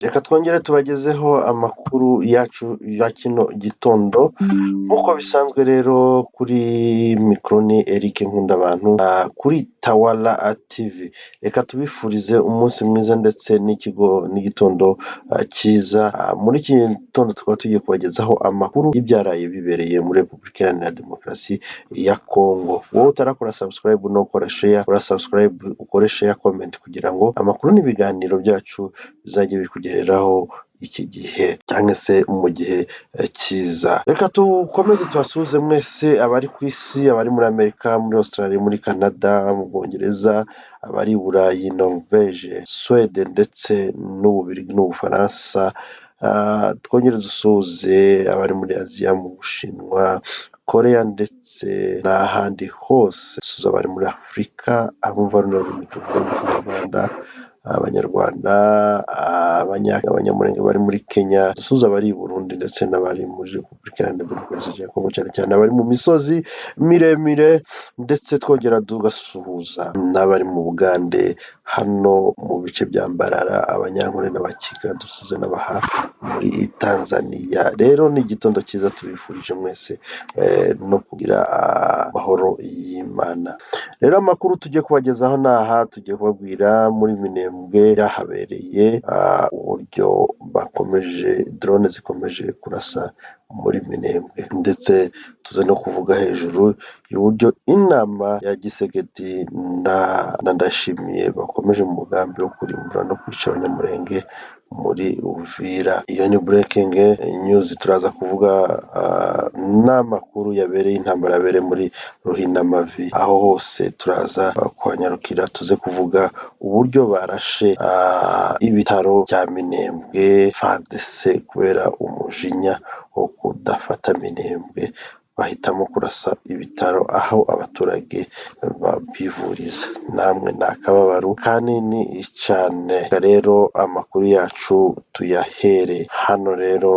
Reka twongere tubagezeho amakuru yacu ya kino gitondo nk'uko bisanzwe rero kuri mikoro ni Eric Nkundabantu kuri Tawala TV. Reka tubifurize umunsi mwiza ndetse n'igitondo cyiza. Muri iki gitondo tukaba tugiye kubagezaho amakuru y'ibyaraye bibereye muri Repubulika Iharanira Demokarasi ya Kongo. Wowe utarakora subscribe no gukora share, kora subscribe, ukore share, comment kugira ngo amakuru n'ibiganiro byacu bizajye bikugereraho iki gihe cyangwa se mu gihe cyiza. Reka dukomeze tubasuhuze mwese abari ku isi, abari muri Amerika, muri Australia, muri Canada, mu Bwongereza, abari i Burayi, Norvège, Suède ndetse n'Ububiligi n'Ubufaransa. Twongere dusuhuze abari muri Aziya, mu Bushinwa, Korea ndetse n'ahandi hose. Dusuhuza abari muri Afurika, abumva runo rurimi tuvuga mu Kinyarwanda, Abanyarwanda, Abanyamulenge bari muri Kenya, dusuhuza abari i Burundi ndetse n'abari muri Repubulika Iharanira Demokarasi ya Kongo, cyane cyane abari mu misozi miremire, ndetse twongera tugasuhuza n'abari mu Bugande, hano mu bice bya Mbarara, Abanyankole n'Abakiga, dusuhuze n'abaha muri Tanzania. Rero ni igitondo cyiza tubifurije mwese no kugira amahoro y'Imana. Rero amakuru tugiye kubagezaho n'aha, tugiye kubabwira muri Minembwe byahabereye, uburyo drone zikomeje kurasa muri Minembwe, ndetse tuze no kuvuga hejuru y'uburyo inama ya Gisegeti na Ndashimiye bakomeje mu mugambi wo kurimbura no kwica Abanyamulenge muri Uvira. Iyo ni breaking news. Turaza kuvuga n'amakuru yabereye, intambara yabereye muri Ruhinamavi, aho hose turaza kuhanyarukira, tuze kuvuga uburyo barashe ibitaro bya Minembwe, FARDC kubera umujinya wo kudafata Minembwe bahitamo kurasa ibitaro aho abaturage bivuriza. Namwe ni akababaro kanini cyane. Rero amakuru yacu tuyahere hano rero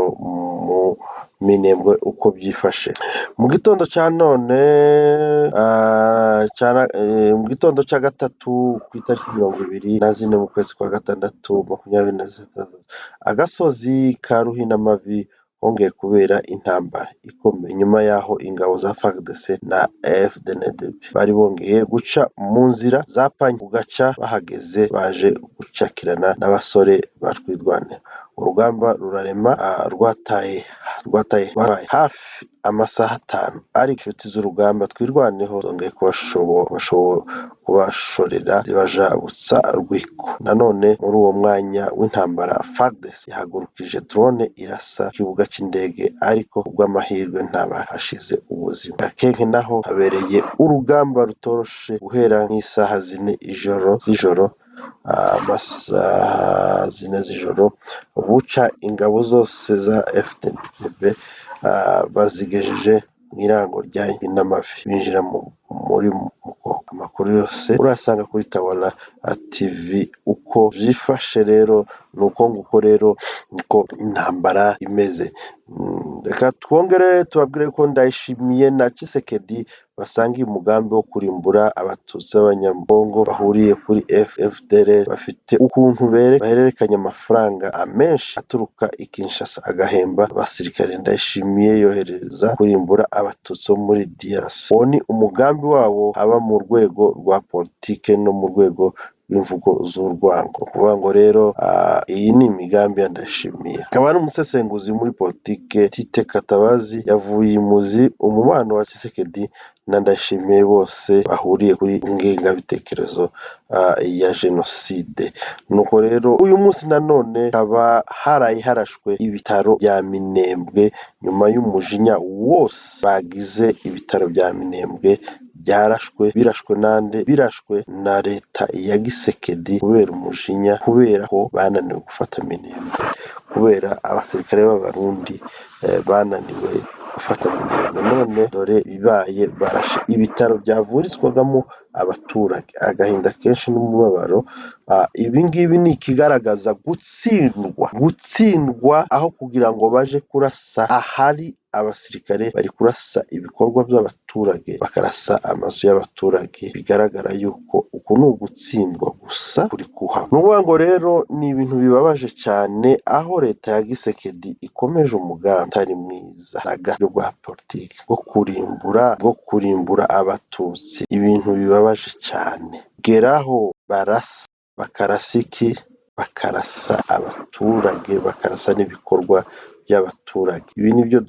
mu Minembwe uko byifashe mu gitondo cya none, mu gitondo cya gatatu ku itariki 24 mu kwezi kwa gatandatu 2026, agasozi ka Ruhinamavi hongeye kubera intambara ikomeye nyuma y'aho ingabo za FARDC na FDNDB bari bongeye guca mu nzira za Panya, ugaca bahageze baje gucakirana n'abasore batwirwanira. Urugamba rurarema, rwataye hafi amasaha 5, ariko inshuti z'urugamba twirwaneho zongeye kubashorera zibajabutsa rwiko. Nanone muri uwo mwanya w'intambara FARDC yahagurukije drone irasa ikibuga cy'indege, ariko kubw'amahirwe ntabahashize ubuzima. Gakenke naho habereye urugamba rutoroshe guhera nk'isaha 4 z'ijoro, amasaha 4 z'ijoro, buca ingabo zose za FDNB bazigejeje mu irango rya Ruhinamavi, binjira muri Mukoko. Amakuru yose urasanga kuri Tawala TV. Uko byifashe rero nuko nguko rero niko intambara imeze. Reka twongere tubabwire ko Ndayishimiye na Tshisekedi basangiye umugambi wo kurimbura abatutsi b'Abanyamulenge bahuriye kuri FDLR. Bafite ukuntu bahererekanya amafaranga menshi aturuka i Kinshasa agahemba abasirikare Ndayishimiye yohereza kurimbura abatutsi bo muri DRC. Uwo ni umugambi wabo, haba mu rwego rwa politike no mu rwego rw'imvugo z'urwango. Kuvuga ngo rero iyi ni imigambi ya Ndayishimiye. Akaba ari umusesenguzi muri politike Tite Katabazi yavuye imuzi umubano wa Tshisekedi na Ndayishimiye bose bahuriye kuri ngengabitekerezo ya jenoside. Nuko rero uyu munsi nanone haba harashwe ibitaro bya Minembwe nyuma y'umujinya wose bagize. Ibitaro bya Minembwe birashwe nande? Birashwe na leta ya Gisekedi kubera umujinya, kubera ko bananiwe gufata Minembwe, kubera abasirikare b'Abarundi bananiwe gufata Minembwe. None dore bibaye barashe ibitaro byavurizwagamo abaturage. Agahinda kenshi n'umubabaro. Ibi ngibi ni ikigaragaza gutsindwa aho kugira ngo baje kurasa ahari abasirikare bari kurasa ibikorwa by'abaturage, bakarasa amazu y'abaturage, bigaragara yuko uku ni ugutsindwa gusa kuri kuhaba. Ni ukuvuga ngo rero ni ibintu bibabaje cyane aho leta ya Gisekedi ikomeje umugambi utari mwiza na gato rwa politiki bwo kurimbura abatutsi, ibintu bibabaje cyane. Geraho barasa bakarasa iki? Bakarasa abaturage, bakarasa n'ibikorwa by'abaturage. Ibi nibyo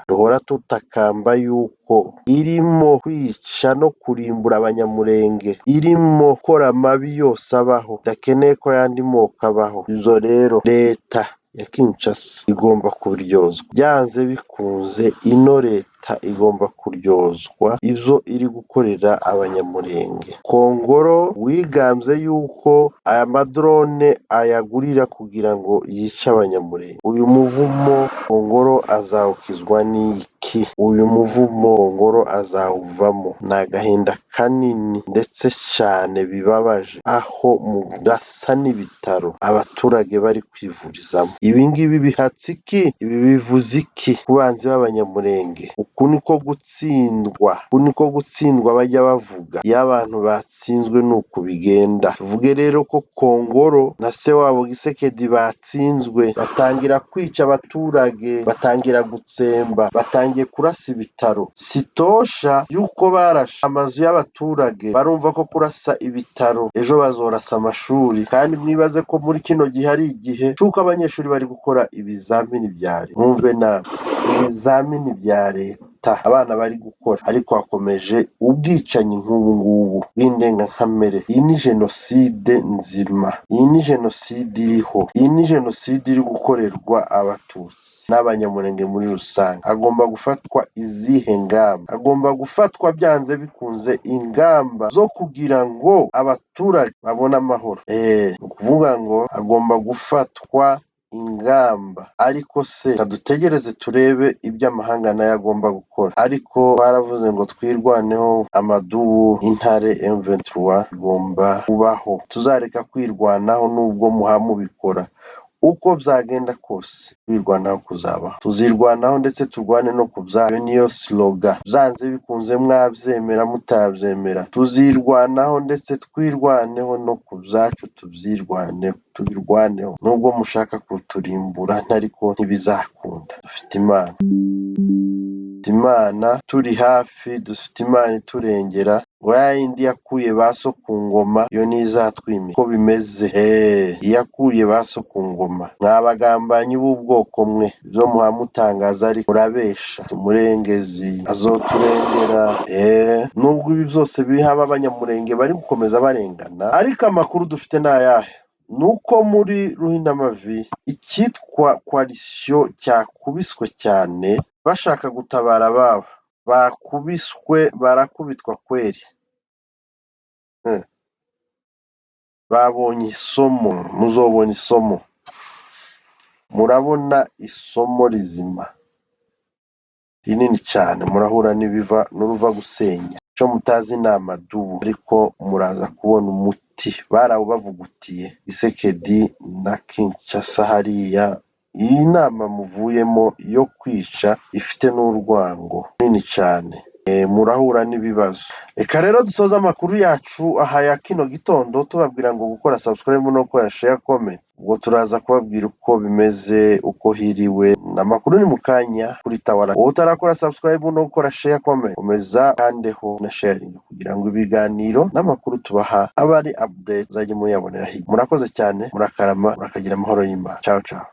duhora tutakamba yuko irimo kwica no kurimbura abanyamurenge, irimo gukora amabi yose abaho, idakeneye ko ayandi moko abaho. Ibyo rero leta ya Kinshasa igomba kuryozwa, byanze bikunze ino leta igomba kuryozwa ibyo iri gukorera abanyamurenge. Kongoro wigambye yuko aya madrone ayagurira kugira ngo yice abanyamurenge. Uyu muvumo Kongoro azawukizwa n'iki? Uyu muvumo Kongoro azawuvamo. Ni agahinda kanini ndetse cyane bibabaje aho murasa n'ibitaro abaturage bari kwivurizamo. Ibi ngibi bihatse iki? Ibi bivuze iki ku banzi b'abanyamurenge? Uku niko gutsindwa bajya bavuga. Iyo abantu batsinzwe ni uku bigenda. Tuvuge rero ko Kongoro na se wabo Gisekedi batsinzwe, batangira kwica abaturage, batangira gutsemba, batangiye kurasa ibitaro. Sitosha yuko barashe amazu y'abaturage, barumva ko kurasa ibitaro ejo bazorasa amashuri. Kandi mwibaze ko muri kino gihe ari igihe cy'uko abanyeshuri bari gukora ibizamini bya leta. Mwumve nawe, ibizamini bya leta abana bari gukora, ariko hakomeje ubwicanyi nk'ubu ngubu bw'indengakamere. Iyi ni jenoside nzima, iyi ni jenoside iriho, iyi ni jenoside iri gukorerwa abatutsi n'abanyamurenge muri rusange. Hagomba gufatwa izihe ngamba? Hagomba gufatwa byanze bikunze ingamba zo kugira ngo abaturage babone amahoro. Ni ukuvuga ngo hagomba gufatwa ingamba, ariko se dutegereze turebe ibyo amahanga nayo agomba gukora. Ariko baravuze ngo twirwaneho, amadubu, intare, M23 igomba kubaho. Tuzareka kwirwanaho nubwo muhamubikora. Uko byagenda kose kwirwanaho kuzabaho. Tuzirwanaho ndetse turwane no ku byayo. Niyo slogan. Byanze bikunze mwabyemera mutabyemera, tuzirwanaho ndetse twirwaneho no ku byacu, tubirwaneho. Nubwo mushaka kuturimbura ariko ntibizakunda. Dufite Imana turi hafi, dufite Imana iturengera. Yindi yakuye ba so ku ngoma yo ntizatwimika. Uko bimeze yakuye ba so ku ngoma. Mwabagambanyi b'ubwoko mwe, ibyo muhamutangaza ariko murabesha. Umurengezi azoturengera. Nubwo ibi byose bihaba abanyamurenge bari gukomeza barengana, ariko amakuru dufite ni ayahe? Nuko muri Ruhindamavi icyitwa koalisiyo cyakubiswe cyane bashaka gutabara ababo. Bakubiswe, barakubitwa kweri. Babonye isomo, muzobona isomo. Murabona isomo rizima rinini cyane, murahura n'uruva gusenya. Icyo mutazi ni amadubu, ariko muraza kubona umuti barawubavugutiye. Gisekedi na Kinshasa hariya, iyi nama muvuyemo yo kwica ifite n'urwango runini cyane. Murahura n'ibibazo. Reka rero dusoza amakuru yacu aha ya kino gitondo tubabwira ngo gukora subscribe no gukora share comment. Ubwo turaza kubabwira uko bimeze, uko hiriwe. Amakuru ni mu kanya kuri Tawala. Wowe utarakora subscribe no gukora share comment, komeza kandeho na sharing kugira ngo ibiganiro n'amakuru tubaha abe ari update uzajye muyabonera hirya. Murakoze cyane, murakarama, murakagira amahoro y'Imana. Ciao ciao.